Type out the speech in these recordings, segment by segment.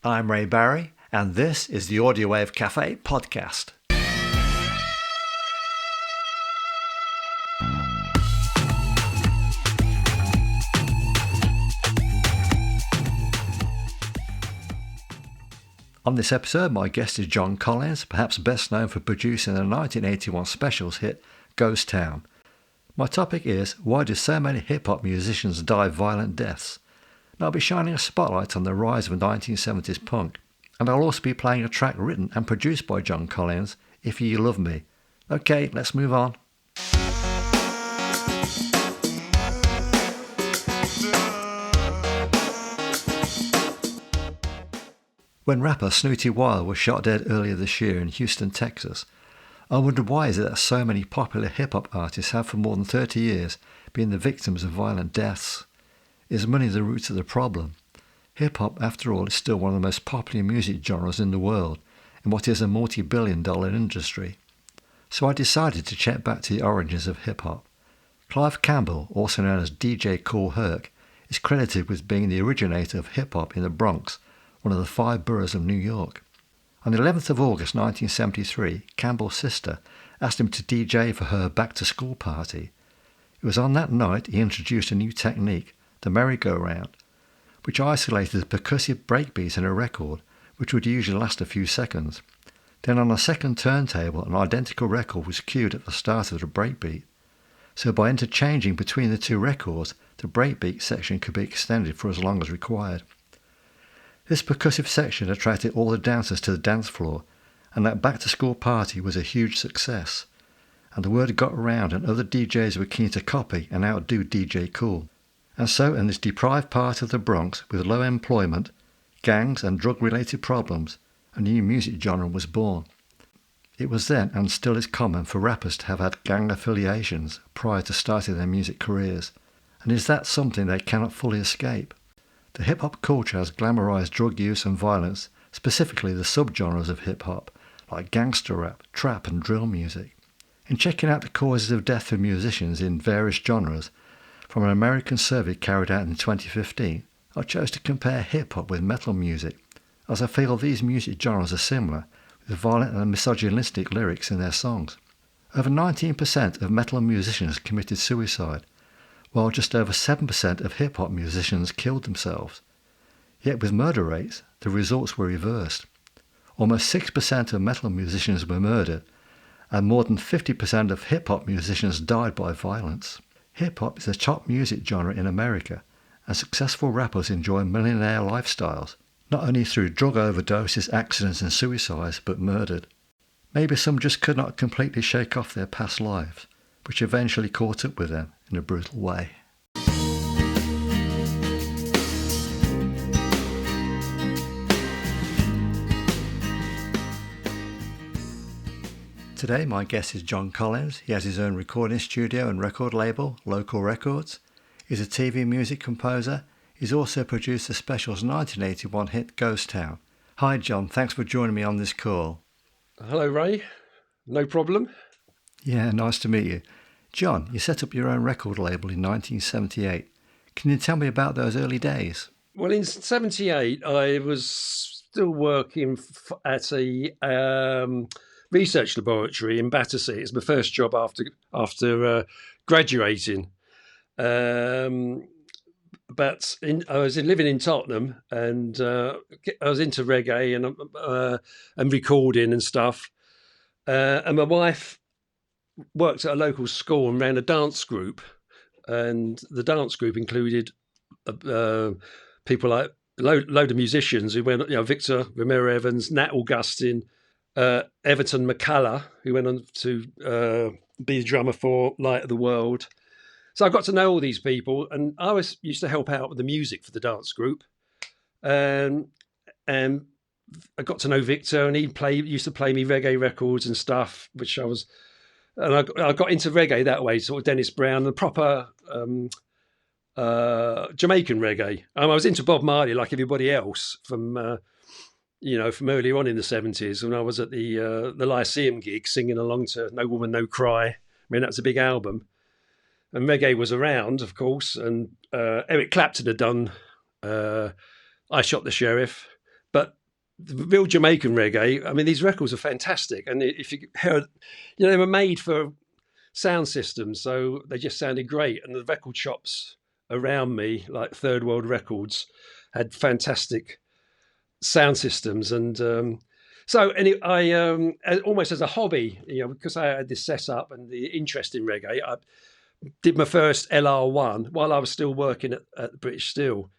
I'm Ray Barry, and this is the Audio Wave Cafe podcast. On this episode, my guest is John Collins, perhaps best known for producing the 1981 specials hit Ghost Town. My topic is, why do so many hip-hop musicians die violent deaths? And I'll be shining a spotlight on the rise of 1970s punk. And I'll also be playing a track written and produced by John Collins, If You Love Me. Okay, let's move on. When rapper Snooty Wild was shot dead earlier this year in Houston, Texas, I wondered why is it that so many popular hip-hop artists have for more than 30 years been the victims of violent deaths. Is money the root of the problem? Hip-hop, after all, is still one of the most popular music genres in the world, in what is a multi-billion-dollar industry. So I decided to check back to the origins of hip-hop. Clive Campbell, also known as DJ Kool Herc, is credited with being the originator of hip-hop in the Bronx, one of the 5 boroughs of New York. On the 11th of August 1973, Campbell's sister asked him to DJ for her back-to-school party. It was on that night he introduced a new technique, the merry-go-round, which isolated the percussive breakbeats in a record, which would usually last a few seconds. Then on a second turntable, an identical record was cued at the start of the breakbeat. So by interchanging between the two records, the breakbeat section could be extended for as long as required. This percussive section attracted all the dancers to the dance floor, and that back-to-school party was a huge success. And the word got around, and other DJs were keen to copy and outdo DJ Kool. And so in this deprived part of the Bronx, with low employment, gangs and drug-related problems, a new music genre was born. It was then, and still is common, for rappers to have had gang affiliations prior to starting their music careers. And is that something they cannot fully escape? The hip-hop culture has glamorized drug use and violence, specifically the subgenres of hip-hop, like gangster rap, trap and drill music. In checking out the causes of death for musicians in various genres, from an American survey carried out in 2015, I chose to compare hip-hop with metal music, as I feel these music genres are similar, with violent and misogynistic lyrics in their songs. Over 19% of metal musicians committed suicide, while just over 7% of hip-hop musicians killed themselves. Yet with murder rates, the results were reversed. Almost 6% of metal musicians were murdered, and more than 50% of hip-hop musicians died by violence. Hip-hop is a top music genre in America, and successful rappers enjoy millionaire lifestyles, not only through drug overdoses, accidents and suicides, but murdered. Maybe some just could not completely shake off their past lives, which eventually caught up with them in a brutal way. Today my guest is John Collins. He has his own recording studio and record label, Local Records. He's a TV music composer. He's also produced the specials 1981 hit Ghost Town. Hi John, thanks for joining me on this call. Hello Ray, no problem. Yeah, nice to meet you. John, you set up your own record label in 1978. Can you tell me about those early days? Well, in 78, I was still working at a research laboratory in Battersea. It's my first job after graduating. But I was living in Tottenham, and I was into reggae and recording and stuff. And my wife worked at a local school and ran a dance group, and the dance group included people like a load of musicians who went, Victor Romero Evans, Nat Augustine, Everton McCullough, who went on to be the drummer for Light of the World. So I got to know all these people, and I used to help out with the music for the dance group, and I got to know Victor, and he used to play me reggae records and stuff, which I was. And I got into reggae that way, sort of Dennis Brown, the proper Jamaican reggae. I was into Bob Marley like everybody else from earlier on in the 70s when I was at the Lyceum gig singing along to No Woman, No Cry. I mean, that was a big album. And reggae was around, of course, and Eric Clapton had done I Shot the Sheriff. But the real Jamaican reggae, I mean, these records are fantastic. And if you heard, they were made for sound systems, so they just sounded great. And the record shops around me, like Third World Records, had fantastic sound systems. And I almost as a hobby, because I had this setup and the interest in reggae, I did my first LR1 while I was still working at British Steel,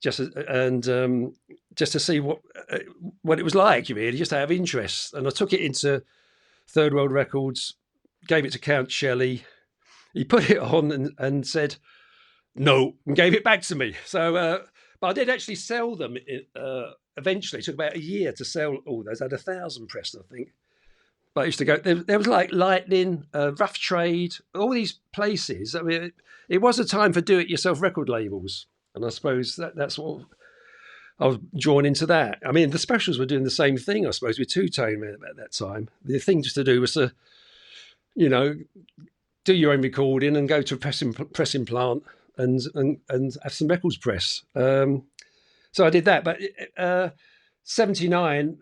just to see what it was like, really, just to have interest. And I took it into Third World Records, gave it to Count Shelley. He put it on and said no, and gave it back to me. So, but I did actually sell them eventually. It took about a year to sell all those. I had 1,000 pressed, I think. But I used to go, there was like Lightning, Rough Trade, all these places. I mean, it was a time for do-it-yourself record labels. And I suppose that's what I was drawn into that. I mean, the Specials were doing the same thing, I suppose, with two-tone at that time. The thing just to do was to, do your own recording and go to a pressing plant and have some records press. So I did that. But 79,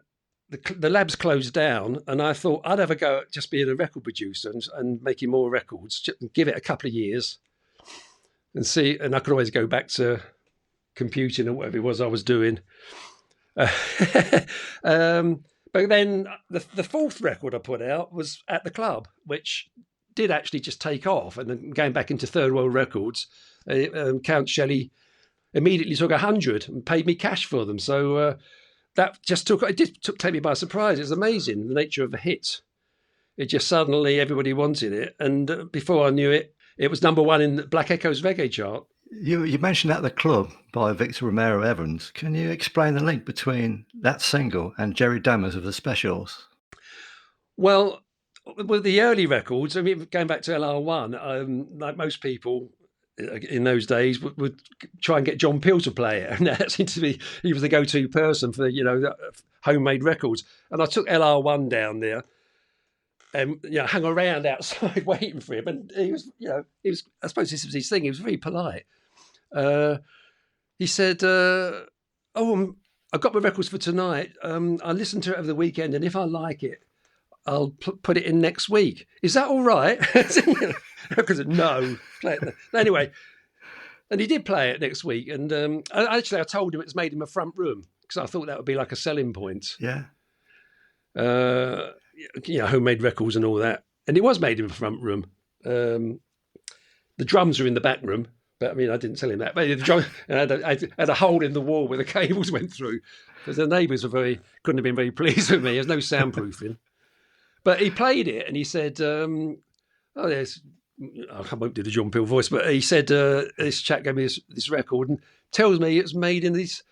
the labs closed down, and I thought I'd have a go at just being a record producer and making more records, give it a couple of years and see. And I could always go back to computing or whatever it was I was doing. But then the fourth record I put out was At the Club, which did actually just take off. And then going back into Third World Records, Count Shelley immediately took 100 and paid me cash for them. So that just took me by surprise. It was amazing, the nature of a hit. It just suddenly everybody wanted it. And before I knew it, it was number one in Black Echo's reggae chart. You mentioned At the Club by Victor Romero Evans. Can you explain the link between that single and Jerry Dammers of the Specials? Well, with the early records, I mean, going back to LR1, like most people in those days would try and get John Peel to play it. And that seemed to be, he was the go-to person for, homemade records. And I took LR1 down there and hung around outside waiting for him. And he was, I suppose this was his thing. He was very polite. He said, I've got my records for tonight. I listened to it over the weekend, and if I like it, I'll put it in next week. Is that all right? Because no, play it. Anyway, and he did play it next week. And I told him it's made him a front room because I thought that would be like a selling point. Yeah. Homemade records and all that. And it was made in the front room. The drums are in the back room, but I mean, I didn't tell him that. But the drum, I had a hole in the wall where the cables went through because the neighbours couldn't have been very pleased with me. There's no soundproofing. But he played it and he said, I won't do the John Peel voice, but he said, this chap gave me this record and tells me it's made in this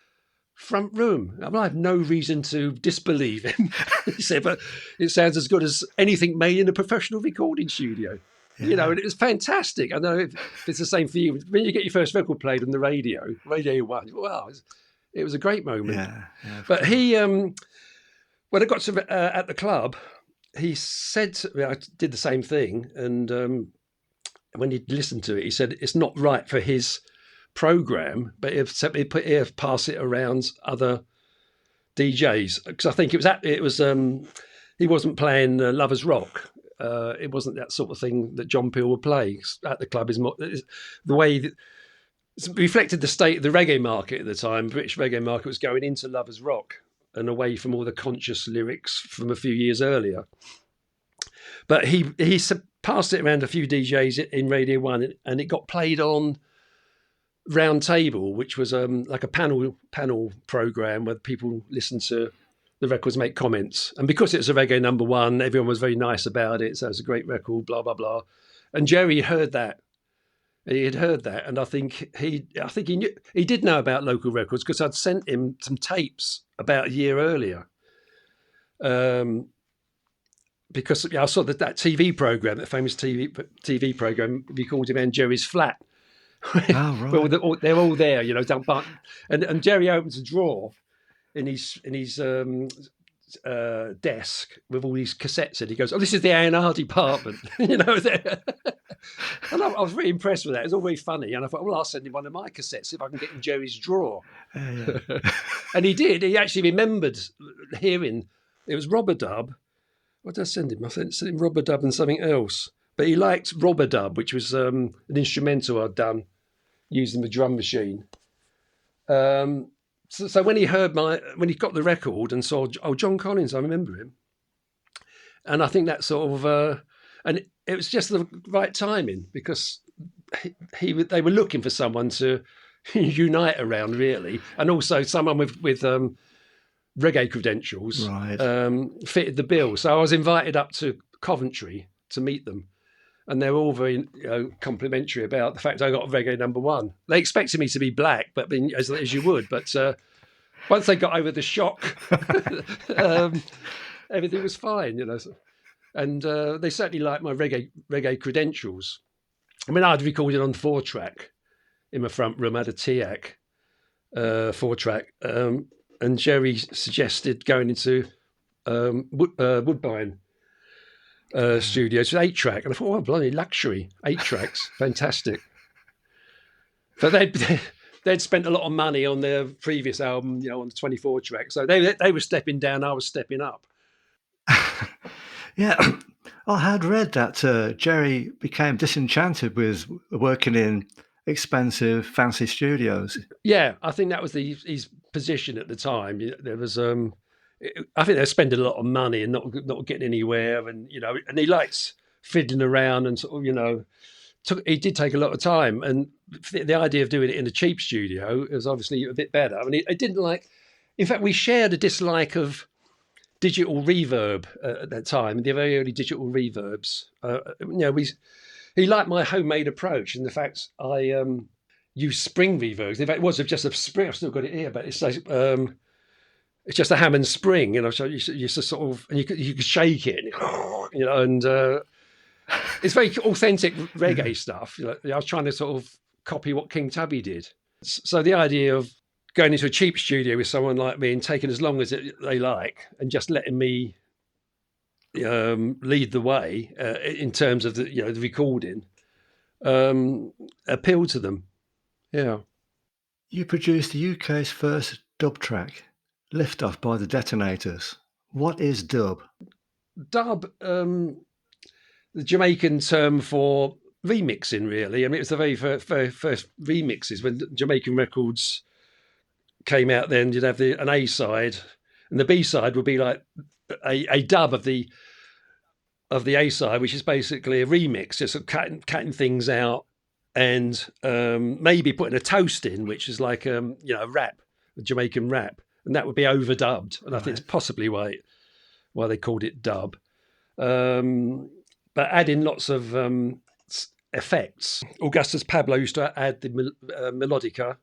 front room. I have no reason to disbelieve him. He said, but it sounds as good as anything made in a professional recording studio. Yeah. And it was fantastic. I know if it's the same for you. When you get your first record played on the Radio 1, wow, it was a great moment. Yeah, but he, when I got to At the Club, he said, I did the same thing. And when he listened to it, he said, it's not right for his program, but he'll pass it around other DJs. Because I think he wasn't playing Lovers Rock. It wasn't that sort of thing that John Peel would play. At the Club is the way that reflected the state of the reggae market at the time. British reggae market was going into Lovers Rock and away from all the conscious lyrics from a few years earlier. But he passed it around a few DJs in Radio 1 and it got played on Round Table, which was like a panel program where people listened to the records, make comments. And because it was a reggae number one, everyone was very nice about it. So it was a great record, blah, blah, blah. And Jerry heard that. He had heard that. And I think he knew, he did know about local records because I'd sent him some tapes about a year earlier. Because I saw that TV program, that famous TV program, we called him Jerry's Flat. Oh, right. Well, they're all there, and Jerry opens a drawer in his desk with all these cassettes, and he goes, "Oh, this is the A&R department," And I was really impressed with that. It was all very funny, and I thought, well, I'll send him one of my cassettes if I can get in Jerry's drawer. Yeah. And he did. He actually remembered hearing it was Robber Dub. What did I send him? I sent him Robber Dub and something else. But he liked Robber Dub, which was an instrumental I'd done using the drum machine. So when he got the record and saw, oh, John Collins, I remember him. And I think that sort of, and it was just the right timing because they were looking for someone to unite around, really, and also someone with reggae credentials, Right. fitted the bill. So I was invited up to Coventry to meet them, and they were all very complimentary about the fact I got reggae #1. They expected me to be black, but as you would, but once they got over the shock, everything was fine, And they certainly liked my reggae credentials. I mean, I'd recorded on 4-track in my front room. I had a TIAC 4-track, and Jerry suggested going into Woodbine Studios with 8-track, and I thought, oh, bloody luxury, 8 tracks, fantastic. But they'd spent a lot of money on their previous album, on the 24-track, so they were stepping down, I was stepping up. Yeah, I had read that Jerry became disenchanted with working in expensive, fancy studios. Yeah, I think that was his position at the time. There was, I think they were spending a lot of money and not getting anywhere, and and he liked fiddling around and sort of, he did take a lot of time, and the idea of doing it in a cheap studio is obviously a bit better. I mean, I didn't like. In fact, we shared a dislike of digital reverb at that time, the very early digital reverbs. He liked my homemade approach and the fact I used spring reverbs. In fact, it was just a spring. I've still got it here, but it's like it's just a Hammond spring, So you just sort of, and you could shake it, and it's very authentic reggae stuff. I was trying to sort of copy what King Tubby did. So the idea of going into a cheap studio with someone like me and taking as long as they like and just letting me lead the way in terms of the recording appealed to them. Yeah. You produced the UK's first dub track, Lift Off by the Detonators. What is dub? Dub, the Jamaican term for remixing, really. I mean, it was the very first remixes when Jamaican records came out. Then you'd have an A side, and the B side would be like a dub of the A side, which is basically a remix, just sort of cutting things out and maybe putting a toast in, which is like a rap, a Jamaican rap, and that would be overdubbed. And I think it's possibly why they called it dub. But adding lots of effects. Augustus Pablo used to add the melodica.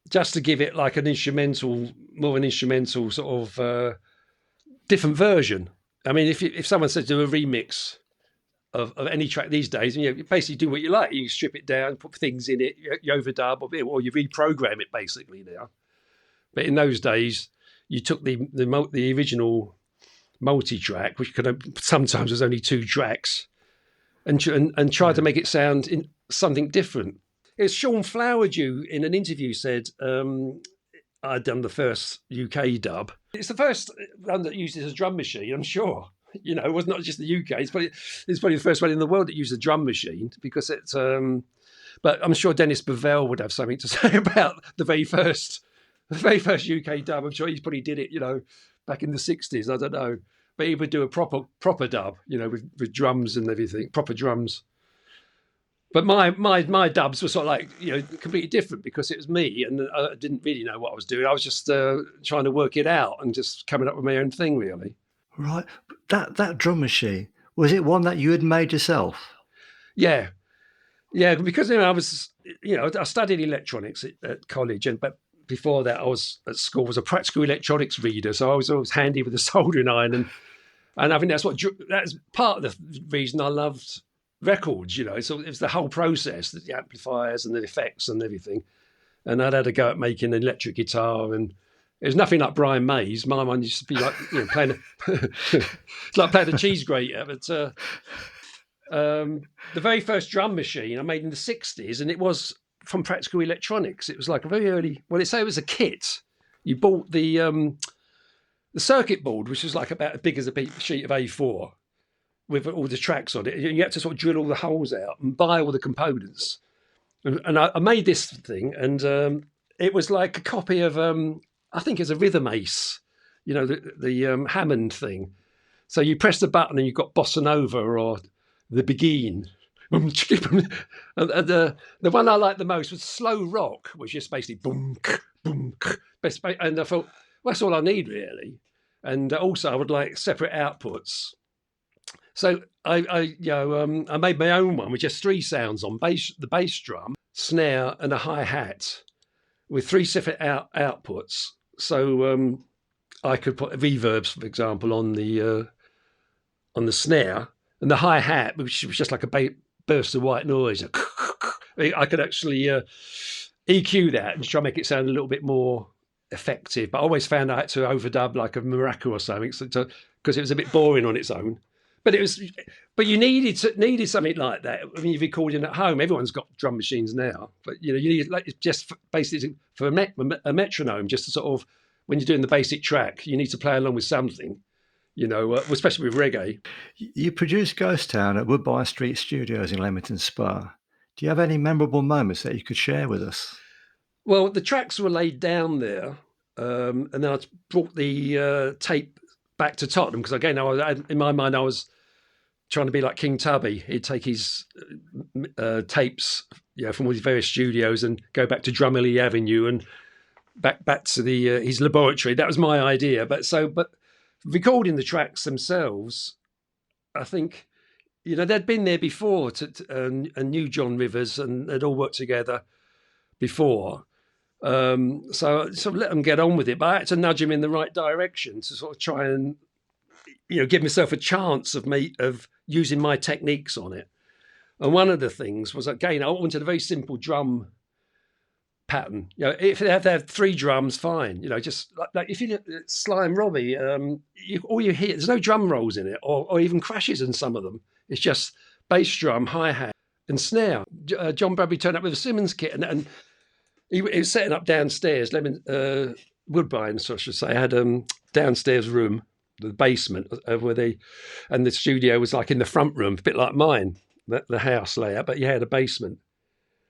Just to give it like more an instrumental sort of different version. I mean, if someone said do a remix of any track these days, you basically do what you like. You strip it down, put things in it, you overdub, or you reprogram it basically now. But in those days, you took the original multi-track, which sometimes was only 2 tracks, and tried to make it sound in something different. It's Sean Flowerdew in an interview said I'd done the first UK dub. It's the first one that uses a drum machine, I'm sure. It was not just the UK. It's probably the first one in the world that used a drum machine because it's. But I'm sure Dennis Bovell would have something to say about the very first UK dub. I'm sure he probably did it, back in the 60s. I don't know, but he would do a proper dub, with drums and everything, proper drums. But my dubs were sort of like, completely different because it was me and I didn't really know what I was doing. I was just trying to work it out and just coming up with my own thing, really. Right. That drum machine, was it one that you had made yourself? Yeah. Yeah, because I was, I studied electronics at college, but before that I was at school, was a practical electronics reader, so I was always handy with a soldering iron, and I think that's part of the reason I loved records, So it was the whole process, the amplifiers and the effects and everything. And I'd had a go at making an electric guitar, and it was nothing like Brian May's. My one used to be like playing it's like playing a cheese grater. But the very first drum machine I made in the 60s, and it was from Practical Electronics. It was like a very early. Well, it was a kit. You bought the circuit board, which was like about as big as a sheet of A4, with all the tracks on it. You had to sort of drill all the holes out and buy all the components. And I made this thing, and it was like a copy of I think it's a Rhythm Ace, the Hammond thing. So you press the button and you've got Bossa Nova or the Begin. And the one I liked the most was Slow Rock, which is basically boom, boom. And I thought, well, that's all I need really. And also I would like separate outputs. So I made my own one with just 3 sounds on the bass drum, snare, and a hi-hat with 3 separate outputs. So I could put reverbs, for example, on the snare, and the hi-hat, which was just like a burst of white noise. I could actually EQ that and try to make it sound a little bit more effective. But I always found I had to overdub like a maraca or something because it was a bit boring on its own. But you needed something like that. I mean, you're recording at home. Everyone's got drum machines now, but you need just basically for a metronome, just to sort of, when you're doing the basic track, you need to play along with something. Especially with reggae. You produced Ghost Town at Woodbine Street Studios in Leamington Spa. Do you have any memorable moments that you could share with us? Well, the tracks were laid down there, and then I brought the tape back to Tottenham because, again, in my mind, I was trying to be like King Tubby. He'd take his tapes, from all these various studios and go back to Drumley Avenue and back to his laboratory. That was my idea. But recording the tracks themselves, I think, they'd been there before and knew John Rivers, and they'd all worked together before. So I sort of let them get on with it, but I had to nudge him in the right direction to sort of try and, give myself a chance of using my techniques on it. And one of the things was, again, I wanted a very simple drum pattern. If they had 3 drums, fine. Just like if you look at Sly and Robbie, all you hear, there's no drum rolls in it, or even crashes in some of them. It's just bass drum, hi-hat, and snare. John Bradbury turned up with a Simmons kit, and he was setting up downstairs, Woodbine, so I should say. I had a downstairs room, the basement, and the studio was like in the front room, a bit like mine, the house layout, but you had a basement.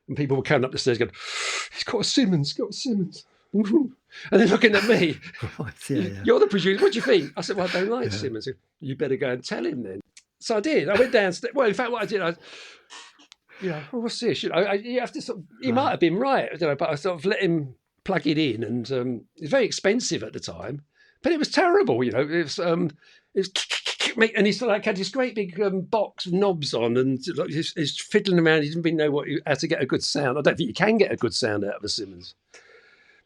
And people were coming up the stairs going, he's got a Simmons. And they're looking at me. You're the producer. What do you think? I said, well, I don't like Simmons. You better go and tell him then. So I did. I went downstairs. Well, in fact, what I did, what's this? You have to he might have been right, but I sort of let him plug it in. And it was very expensive at the time, but it was terrible. It was and he's like had this great big box of knobs on, and he's fiddling around. He didn't really know how to get a good sound. I don't think you can get a good sound out of a Simmons,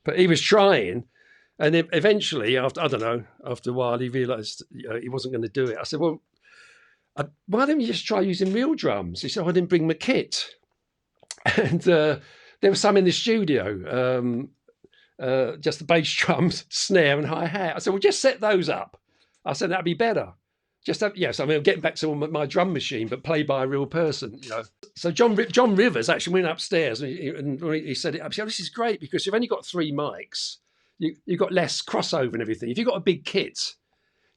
but he was trying. And then eventually, after a while, he realised he wasn't going to do it. I said, well, why don't you just try using real drums? He said, I didn't bring my kit, and there was some in the studio, just the bass drums, snare, and hi-hat. I said, well, just set those up. I said that'd be better. So I'm getting back to my drum machine, but played by a real person, So John Rivers actually went upstairs and he set it up. He said, this is great because you've only got 3 mics. You've got less crossover and everything. If you've got a big kit,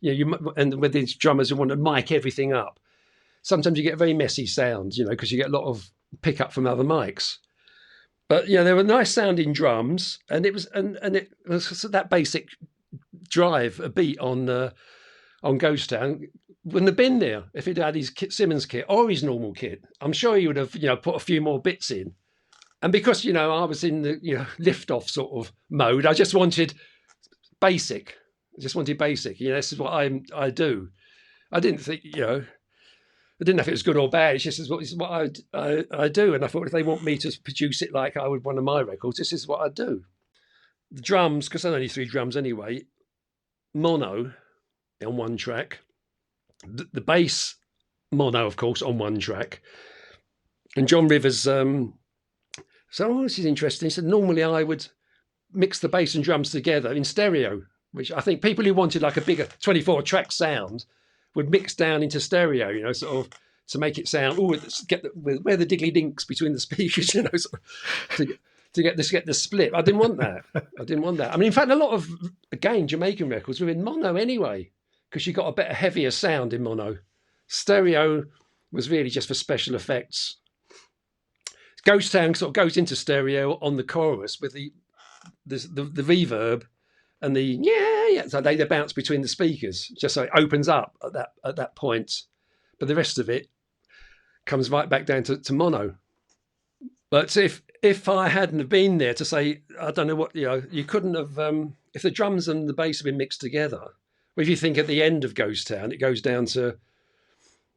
and with these drummers who want to mic everything up, sometimes you get very messy sounds, because you get a lot of pickup from other mics. But there were nice sounding drums, and it was that basic drive, a beat on Ghost Town wouldn't have been there if he'd had his Simmons kit or his normal kit. I'm sure he would have, put a few more bits in. And because, I was in the, lift-off sort of mode, I just wanted basic. This is what I do. I didn't think, I didn't know if it was good or bad. It's just this is what I do. And I thought if they want me to produce it like I would one of my records, this is what I do. The drums, because there's only 3 drums anyway, mono on one track. The bass, mono, of course, on one track. And John Rivers, this is interesting. He said, normally I would mix the bass and drums together in stereo, which I think people who wanted like a bigger 24-track sound would mix down into stereo, sort of to make it sound, where the diggly dinks between the speakers, to get the split. I didn't want that. I mean, in fact, a lot of, again, Jamaican records were in mono anyway, because you got a better, heavier sound in mono. Stereo was really just for special effects. Ghost Town sort of goes into stereo on the chorus with the reverb and the yeah. So they bounce between the speakers, just so it opens up at that point. But the rest of it comes right back down to mono. But if I hadn't have been there to say, I don't know what, you couldn't have, if the drums and the bass have been mixed together. Well, if you think at the end of Ghost Town, it goes down to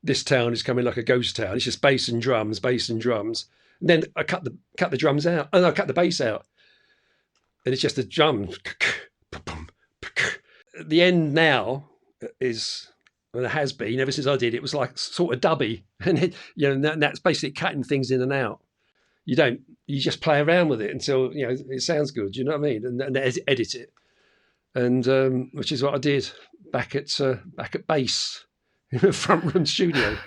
this town is coming like a ghost town. It's just bass and drums. And then I cut the drums out. And I cut the bass out. And it's just the drums. The end now is, well, it has been ever since I did it, was like sort of dubby. And that's basically cutting things in and out. You just play around with it until it sounds good. You know what I mean? And edit it, and which is what I did back at bass in the front room studio.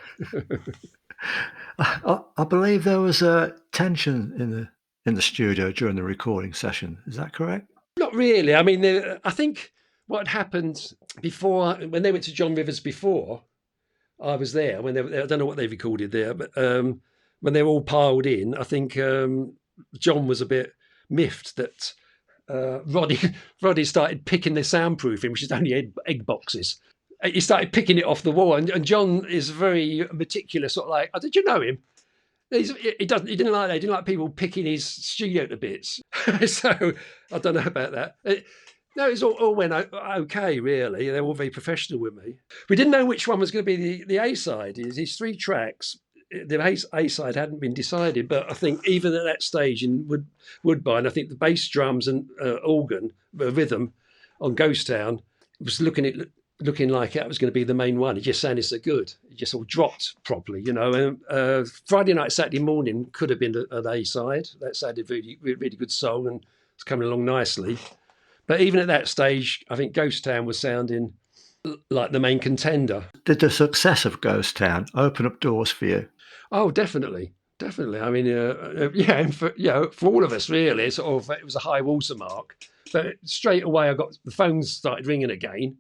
I believe there was a tension in the studio during the recording session. Is that correct? Not really. I mean, I think what had happened before, when they went to John Rivers before I was there, I don't know what they recorded there, but when they were all piled in, I think John was a bit miffed that Roddy started picking the soundproofing, which is only egg boxes. He started picking it off the wall, and John is very meticulous, sort of like, oh, did you know him? He didn't like that. He didn't like people picking his studio to bits. So I don't know about that. No, it's all went okay, really. They were all very professional with me. We didn't know which one was going to be the A-side. These 3 tracks. The A-side hadn't been decided, but I think even at that stage in Woodbine, I think the bass, drums, and organ rhythm on Ghost Town was looking like it was going to be the main one. It just sounded so good. It just all dropped properly, And Friday night, Saturday morning could have been an A-side. That sounded really, really good song, and it's coming along nicely. But even at that stage, I think Ghost Town was sounding like the main contender. Did the success of Ghost Town open up doors for you? Oh, definitely. I mean, for all of us, really, it was a high watermark. But straight away, the phones started ringing again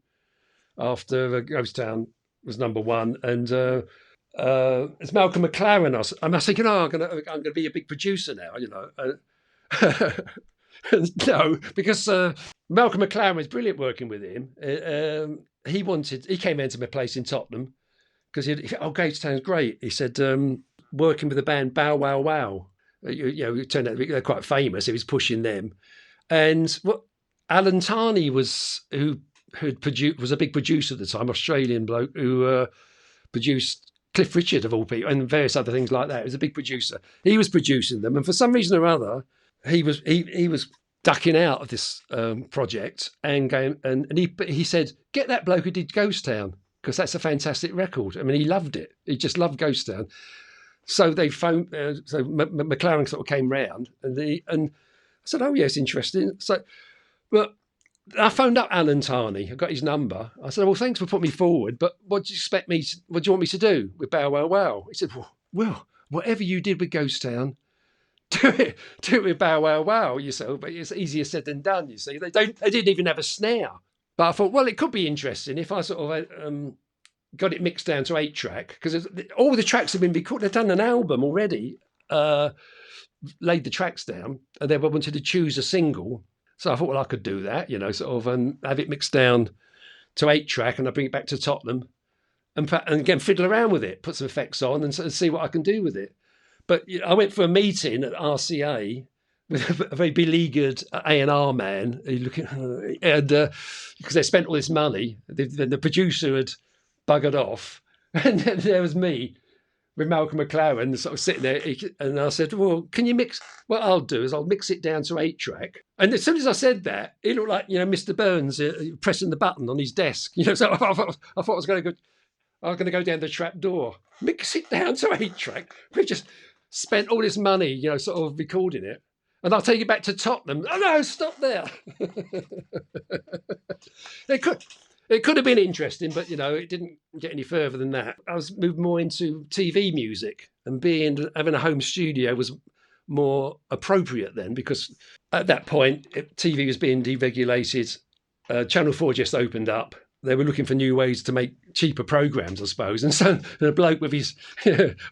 after Ghost Town was number 1, and it's Malcolm McLaren. I'm thinking, I'm going to be a big producer now, No, because Malcolm McLaren was brilliant working with him. He came into my place in Tottenham because Ghost Town's great. He said, working with the band Bow Wow Wow, it turned out to be, they're quite famous. He was pushing them, and Alan Tarney was a big producer at the time, Australian bloke who produced Cliff Richard of all people and various other things like that. He was a big producer. He was producing them, and for some reason or other, he was ducking out of this project and going, and he said, get that bloke who did Ghost Town, because that's a fantastic record. I mean, he loved it. He just loved Ghost Town. So they phoned. So McLaren sort of came round, and I said, "Oh yes, interesting." So, but I phoned up Alan Tarney. I got his number. I said, "Well, thanks for putting me forward, but what do you want me to do with Bow Wow Wow?" He said, "Well, whatever you did with Ghost Town, do it with Bow Wow Wow yourself. But it's easier said than done. You see, they didn't even have a snare." But I thought, well, it could be interesting if I sort of got it mixed down to 8-track, because all the tracks have been recorded. They've done an album already, laid the tracks down, and they wanted to choose a single. So I thought, well, I could do that, sort of, have it mixed down to 8-track, and I bring it back to Tottenham, and again fiddle around with it, put some effects on, and see what I can do with it. But I went for a meeting at RCA with a very beleaguered A&R man, and because they spent all this money, the producer had buggered off, and then there was me with Malcolm McLaren sort of sitting there, and I said, well, can you mix? What I'll do is I'll mix it down to 8-track. And as soon as I said that, it looked like Mr. Burns pressing the button on his desk. So I thought I was going to go down the trap door, mix it down to 8-track. We just spent all this money, sort of recording it. And I'll take it back to Tottenham. Oh no, stop there. It could have been interesting, but it get any further than that. I was moved more into TV music, and having a home studio was more appropriate then, because at that point TV was being deregulated. Channel 4 just opened up. They were looking for new ways to make cheaper programs, I suppose. And so the bloke with his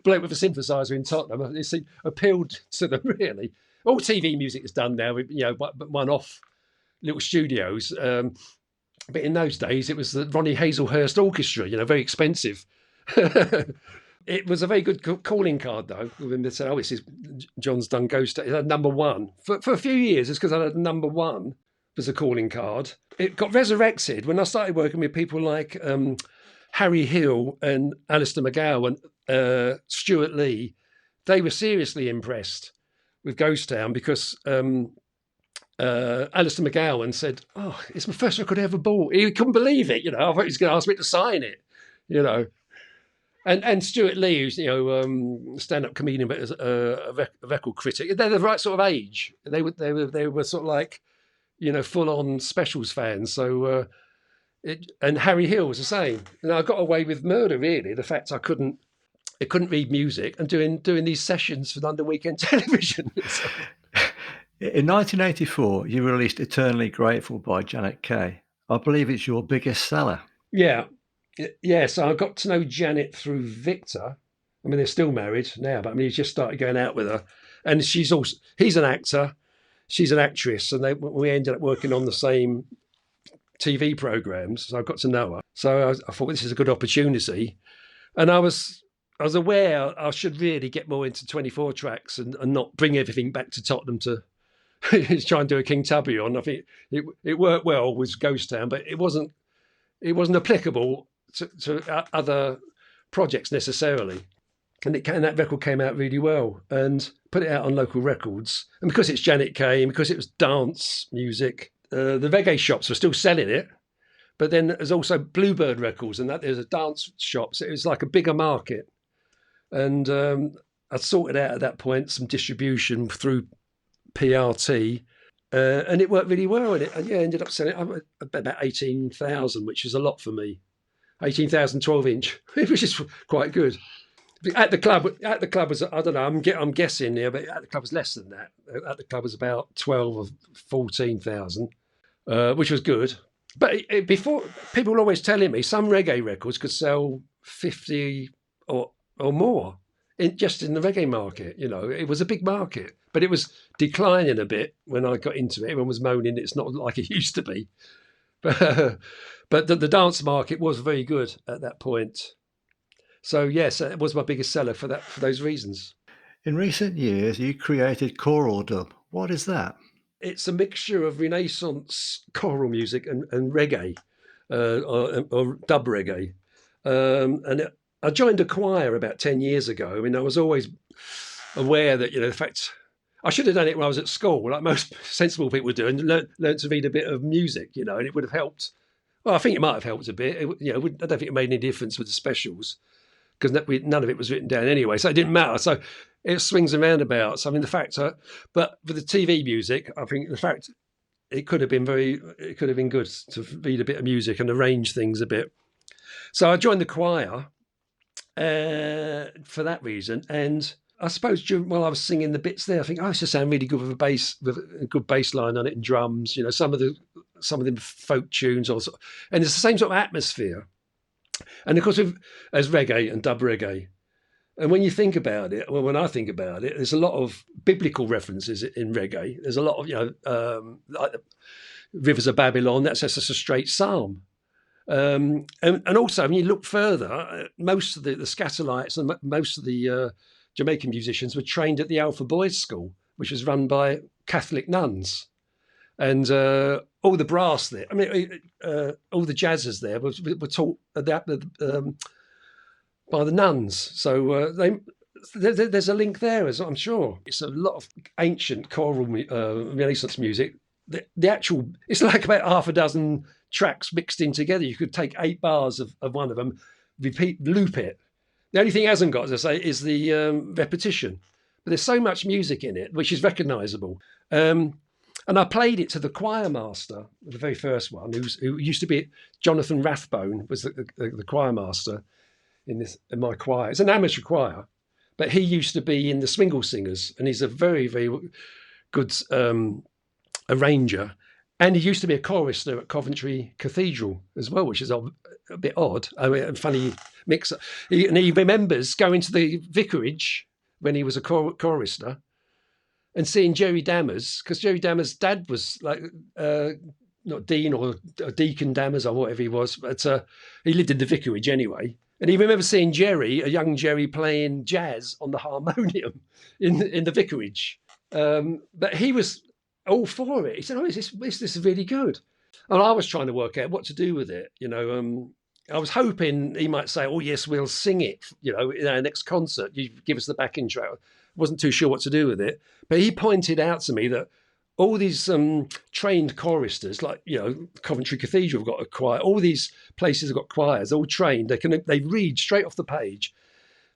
bloke with a synthesizer in Tottenham, it appealed to them really. All TV music is done now with but one-off little studios. But in those days, it was the Ronnie Hazelhurst Orchestra, very expensive. It was a very good calling card, though. When they said, "Oh, this is John's done Ghost." It had number one for a few years. It's because I had number one as a calling card. It got resurrected when I started working with people like Harry Hill and Alistair McGowan, Stuart Lee. They were seriously impressed with Ghost Town because Alistair McGowan said, "Oh, it's my first record I ever bought." He couldn't believe it. I thought he was going to ask me to sign it. And Stuart Lee, who's stand-up comedian but a record critic, they're the right sort of age. They were sort of like full-on Specials fans. So and Harry Hill was the same. And I got away with murder really. The fact I couldn't read music and doing these sessions for London Weekend Television. In 1984, you released "Eternally Grateful" by Janet Kay. I believe it's your biggest seller. Yeah. So I got to know Janet through Victor. I mean, they're still married now, but he's just started going out with her. And he's an actor, she's an actress, and we ended up working on the same TV programs. So I got to know her. So I thought this is a good opportunity. And I was aware I should really get more into 24 tracks and not bring everything back to Tottenham to try and do a King Tubby on. I think it worked well with Ghost Town, but it wasn't applicable to other projects necessarily. And that record came out really well, and put it out on local records. And because it's Janet Kay, and because it was dance music, the reggae shops were still selling it. But then there's also Bluebird Records, and there's a dance shop, so it was like a bigger market. And I sorted out at that point some distribution through PRT, and it worked really well. And it ended up selling about 18,000, which is a lot for me. 18,000 12-inch, which is quite good. At the club was, I don't know, I'm guessing here, but at the club was less than that. At the club was about 12 or 14,000, which was good. But before, people were always telling me some reggae records could sell 50 or more just in the reggae market. It was a big market, but it was declining a bit when I got into it. Everyone was moaning it's not like it used to be. But the dance market was very good at that point. So yes, it was my biggest seller for those reasons. In recent years, you created Choral Dub. What is that? It's a mixture of Renaissance choral music and reggae, or dub reggae. I joined a choir about 10 years ago. I mean, I was always aware that, the fact I should have done it when I was at school, like most sensible people do, and learned to read a bit of music, and it would have helped. Well, I think it might have helped a bit. I don't think it made any difference with the specials, because none of it was written down anyway, so it didn't matter. So it swings and roundabouts. I mean, the fact, but for the TV music, I think the fact it could have been good to read a bit of music and arrange things a bit. So I joined the choir for that reason, and I suppose while I was singing the bits there, I think, this just sound really good with a good bass line on it and drums. Some of the folk tunes also, and it's the same sort of atmosphere. And of course, as reggae and dub reggae, and when you think about it, when I think about it, there's a lot of biblical references in reggae. There's a lot of like the Rivers of Babylon. That's just a straight psalm. And also, when you look further, most of the Scatolites and most of the Jamaican musicians were trained at the Alpha Boys School, which was run by Catholic nuns. And all the brass there, all the jazzers there were taught by the nuns. So there's a link there, as I'm sure. It's a lot of ancient choral Renaissance music. The actual, it's like about half a dozen tracks mixed in together. You could take 8 bars of one of them, loop it. The only thing it hasn't got, as I say, is the repetition. But there's so much music in it, which is recognisable. And I played it to the choir master, the very first one, who used to be Jonathan Rathbone, was the choir master in my choir. It's an amateur choir, but he used to be in the Swingle Singers, and he's a very, very good arranger. And he used to be a chorister at Coventry Cathedral as well, which is a bit odd. I mean, a funny mix. And he remembers going to the vicarage when he was a chorister and seeing Jerry Dammers, because Jerry Dammers' dad was like not Dean or Deacon Dammers or whatever he was, but he lived in the vicarage anyway. And he remembers seeing Jerry, a young Jerry, playing jazz on the harmonium in the vicarage. But he was all for it. He said, "Oh, this is really good." And I was trying to work out what to do with it. I was hoping he might say, "Oh, yes, we'll sing it, in our next concert. You give us the backing track." Wasn't too sure what to do with it. But he pointed out to me that all these trained choristers, like, Coventry Cathedral have got a choir. All these places have got choirs, all trained. They read straight off the page,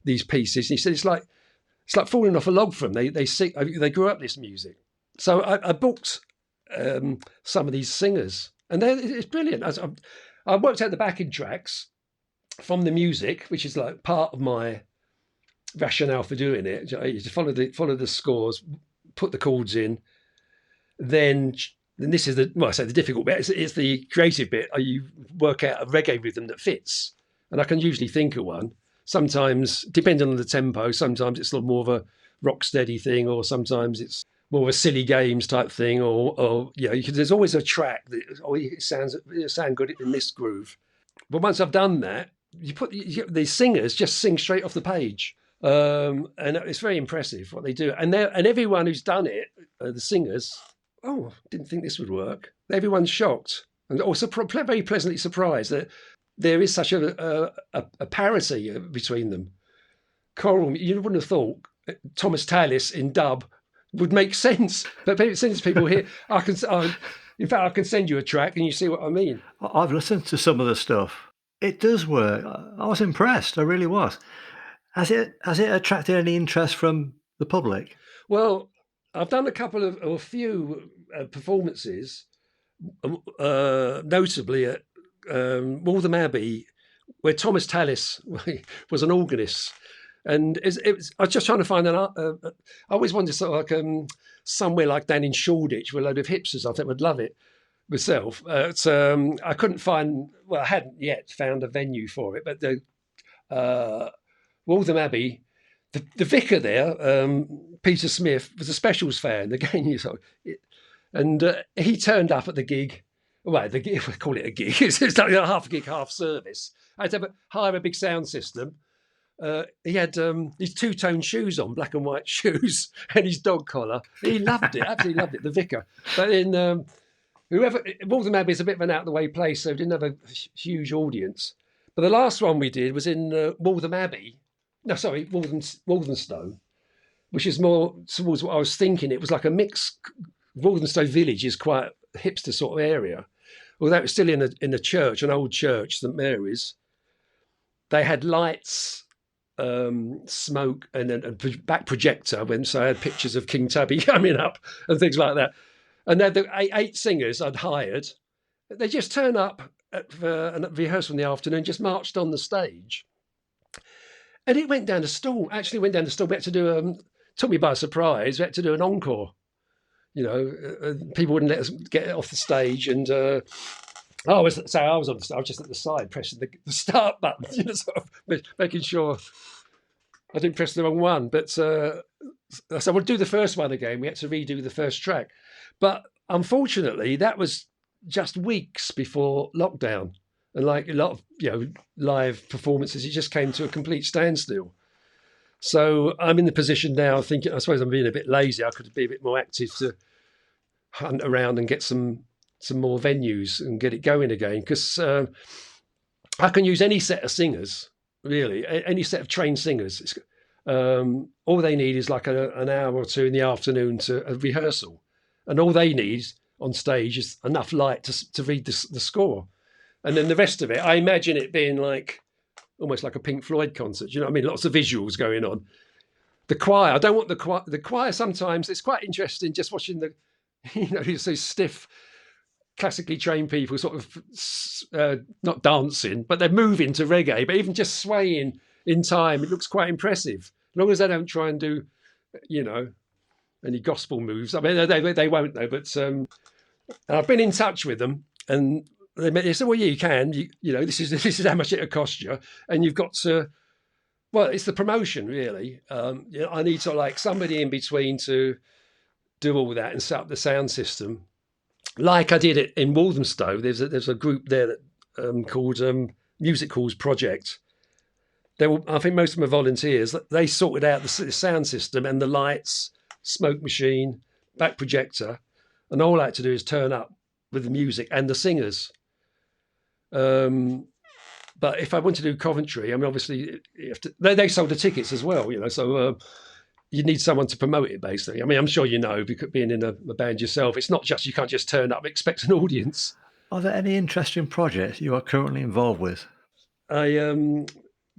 these pieces. And he said, it's like falling off a log for them. They sing, they grew up this music. So I booked some of these singers, and it's brilliant. I worked out the backing tracks from the music, which is like part of my rationale for doing it. You just follow the scores, put the chords in, then this is the difficult bit. It's the creative bit. You work out a reggae rhythm that fits, and I can usually think of one. Sometimes, depending on the tempo, sometimes it's more of a rock steady thing, or sometimes it's more of a silly games type thing, or there's always a track that it sound good in this groove. But once I've done that, the singers just sing straight off the page. And it's very impressive what they do. And everyone who's done it, the singers, didn't think this would work. Everyone's shocked and also very pleasantly surprised that there is such a parity between them. Choral, you wouldn't have thought Thomas Tallis in dub would make sense, but since people hear, I can send you a track and you see what I mean. I've listened to some of the stuff. It does work. I was impressed. I really was. Has it attracted any interest from the public? Well, I've done a few performances, notably at Waltham Abbey, where Thomas Tallis was an organist. And I was just trying to find I always wanted sort of like somewhere like down in Shoreditch with a load of hipsters. I think I'd love it myself. I couldn't find, I hadn't yet found a venue for it, but the Waltham Abbey, the vicar there, Peter Smith, was a Specials fan. Again, and he turned up at the gig. Well, we call it a gig. It's like a half gig, half service. I had to hire a big sound system. He had his two-tone shoes on, black and white shoes, and his dog collar. He loved it, absolutely loved it, the vicar. But in Waltham Abbey is a bit of an out-of-the-way place, so it didn't have a huge audience. But the last one we did was in Waltham Abbey. No, sorry, Walthamstow, which is more towards what I was thinking. It was like a mix. Walthamstow Village is quite a hipster sort of area. Although it was still in a church, an old church, St Mary's. They had lights, smoke, and a back projector. So I had pictures of King Tubby coming up and things like that. And then the 8 singers I'd hired, they just turned up at a rehearsal in the afternoon, just marched on the stage. And it went down the stall. Actually went down the stall. We had to do, took me by surprise, we had to do an encore. People wouldn't let us get off the stage. And I was just at the side pressing the start button, sort of making sure I didn't press the wrong one. But so we'll do the first one again. We had to redo the first track. But unfortunately, that was just weeks before lockdown. And like a lot of live performances, it just came to a complete standstill. So I'm in the position now thinking, I suppose I'm being a bit lazy. I could be a bit more active to hunt around and get some more venues and get it going again. Because I can use any set of singers, really, any set of trained singers. All they need is like an hour or two in the afternoon to a rehearsal. And all they need on stage is enough light to read the score. And then the rest of it, I imagine it being like almost like a Pink Floyd concert. You know what I mean? Lots of visuals going on. The choir, I don't want the choir. The choir sometimes, it's quite interesting just watching these stiff, classically trained people sort of not dancing, but they're moving to reggae, but even just swaying in time, it looks quite impressive. As long as they don't try and do, any gospel moves. I mean, they won't though. But I've been in touch with them, and they said, "Well, yeah, you can. This is how much it'll cost you, and you've got to." Well, it's the promotion, really. I need somebody in between to do all that and set up the sound system, like I did it in Walthamstow. There's a group there that called Music Halls Project. I think most of them are volunteers. They sorted out the sound system and the lights, smoke machine, back projector, and all I had to do is turn up with the music and the singers. But if I want to do Coventry, I mean, obviously, they sold the tickets as well, so you need someone to promote it, basically. I mean, I'm sure because being in a band yourself, it's not just, you can't just turn up and expect an audience. Are there any interesting projects you are currently involved with? I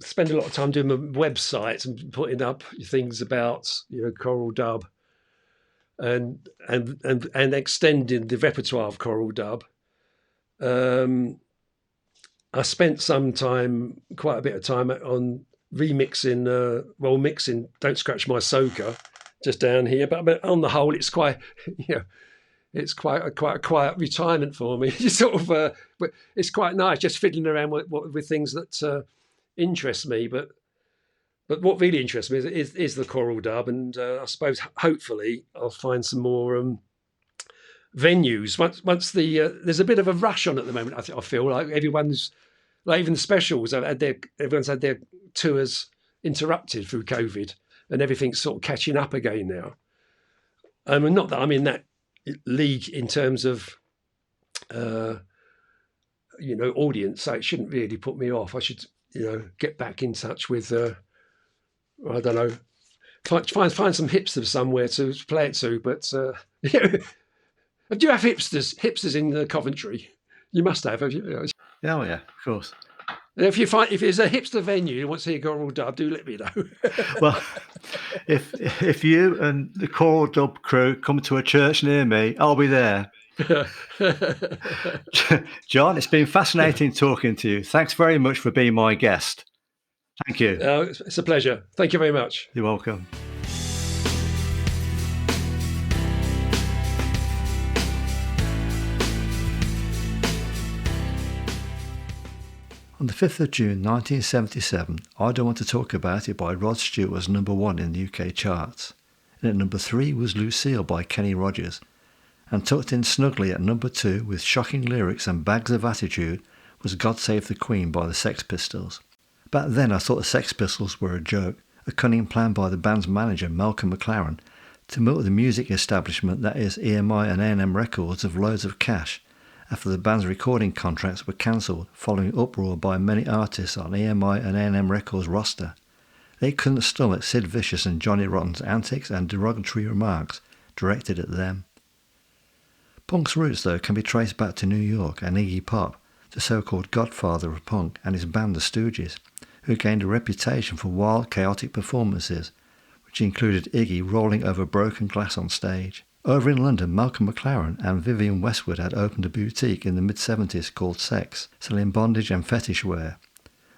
spend a lot of time doing my websites and putting up things about, Choral Dub and extending the repertoire of Choral Dub. I spent quite a bit of time on remixing, mixing Don't Scratch My Soca just down here. But on the whole, it's quite, it's quite a quiet retirement for me. But it's quite nice just fiddling around with things that interest me. But what really interests me is the Choral Dub, and I suppose hopefully I'll find some more venues. Once there's a bit of a rush on at the moment. I feel like everyone's, like even the specials, everyone's had their tours interrupted through COVID, and everything's sort of catching up again now. And not that I'm in that league in terms of audience, so it shouldn't really put me off. I should get back in touch with I don't know, find some hipsters somewhere to play it to. But do you have hipsters in Coventry? You must have you? Oh yeah, of course. If there's a hipster venue who wants to hear Choral Dub, do let me know. Well, if you and the Choral Dub crew come to a church near me, I'll be there. John, it's been fascinating talking to you. Thanks very much for being my guest. Thank you. It's a pleasure. Thank you very much. You're welcome. On the 5th of June 1977, I Don't Want to Talk About It by Rod Stewart was number 1 in the UK charts, and at number 3 was Lucille by Kenny Rogers, and tucked in snugly at number 2 with shocking lyrics and bags of attitude was God Save the Queen by the Sex Pistols. Back then I thought the Sex Pistols were a joke, a cunning plan by the band's manager Malcolm McLaren to milk the music establishment, that is EMI and A&M Records, of loads of cash after the band's recording contracts were cancelled following uproar by many artists on EMI and A&M Records' roster. They couldn't stomach Sid Vicious and Johnny Rotten's antics and derogatory remarks directed at them. Punk's roots, though, can be traced back to New York and Iggy Pop, the so-called godfather of punk, and his band the Stooges, who gained a reputation for wild, chaotic performances, which included Iggy rolling over broken glass on stage. Over in London, Malcolm McLaren and Vivienne Westwood had opened a boutique in the mid-70s called Sex, selling bondage and fetish wear,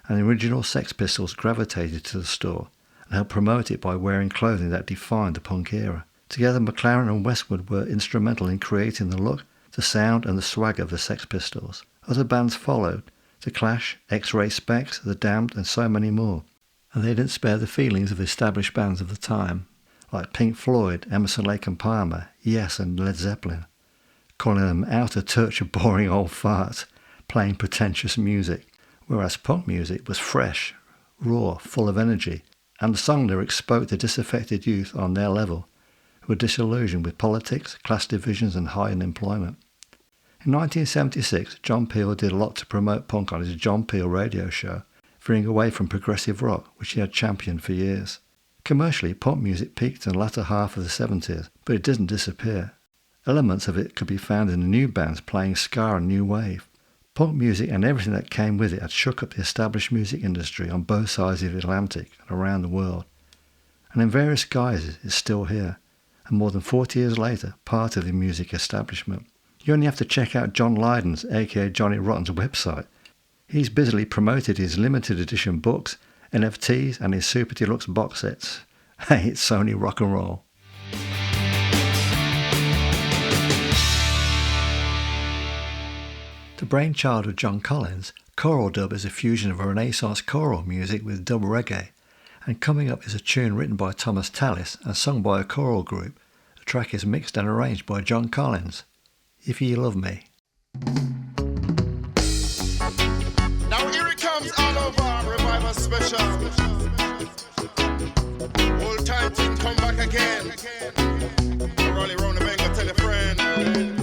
and the original Sex Pistols gravitated to the store and helped promote it by wearing clothing that defined the punk era. Together, McLaren and Westwood were instrumental in creating the look, the sound and the swag of the Sex Pistols. Other bands followed, The Clash, X-Ray Specs, The Damned and so many more, and they didn't spare the feelings of established bands of the time, like Pink Floyd, Emerson, Lake and Palmer, Yes and Led Zeppelin, calling them out of touch of boring old farts, playing pretentious music, whereas punk music was fresh, raw, full of energy, and the song lyrics spoke to disaffected youth on their level, who were disillusioned with politics, class divisions and high unemployment. In 1976, John Peel did a lot to promote punk on his John Peel radio show, veering away from progressive rock, which he had championed for years. Commercially, punk music peaked in the latter half of the 70s, but it didn't disappear. Elements of it could be found in the new bands playing ska and new wave. Punk music and everything that came with it had shook up the established music industry on both sides of the Atlantic and around the world. And in various guises, it's still here, and more than 40 years later, part of the music establishment. You only have to check out John Lydon's, aka Johnny Rotten's, website. He's busily promoted his limited edition books, NFTs, and his Super Deluxe box sets. Hey, it's Sony rock and roll. The brainchild of John Collins, Choral Dub is a fusion of Renaissance choral music with dub reggae, and coming up is a tune written by Thomas Tallis and sung by a choral group. The track is mixed and arranged by John Collins. If You Love Me. Now here it comes all over, Revival Special. Old time thing come back again. Rolling round the bend, go tell a friend.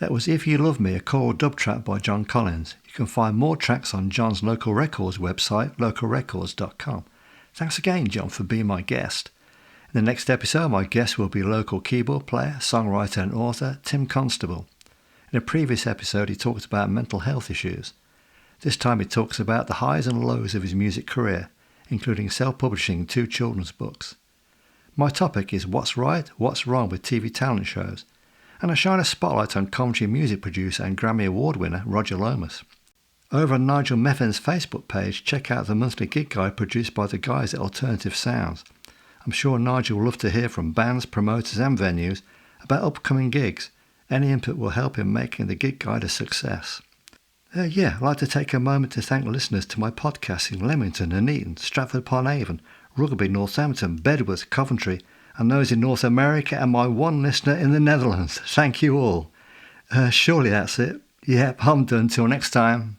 That was If You Love Me, a choral dub track by John Collins. You can find more tracks on John's local records website, localrecords.com. Thanks again, John, for being my guest. In the next episode, my guest will be local keyboard player, songwriter and author Tim Constable. In a previous episode, he talked about mental health issues. This time he talks about the highs and lows of his music career, including self-publishing 2 children's books. My topic is what's right, what's wrong with TV talent shows, and I shine a spotlight on commentary music producer and Grammy Award winner Roger Lomas. Over on Nigel Meffen's Facebook page, check out the monthly gig guide produced by the guys at Alternative Sounds. I'm sure Nigel will love to hear from bands, promoters and venues about upcoming gigs. Any input will help in making the gig guide a success. I'd like to take a moment to thank listeners to my podcasts in Leamington, Nuneaton, Stratford-upon-Avon, Rugby, Northampton, Bedworth, Coventry, and those in North America, and my one listener in the Netherlands. Thank you all. Surely that's it. Yep, I'm done. Till next time.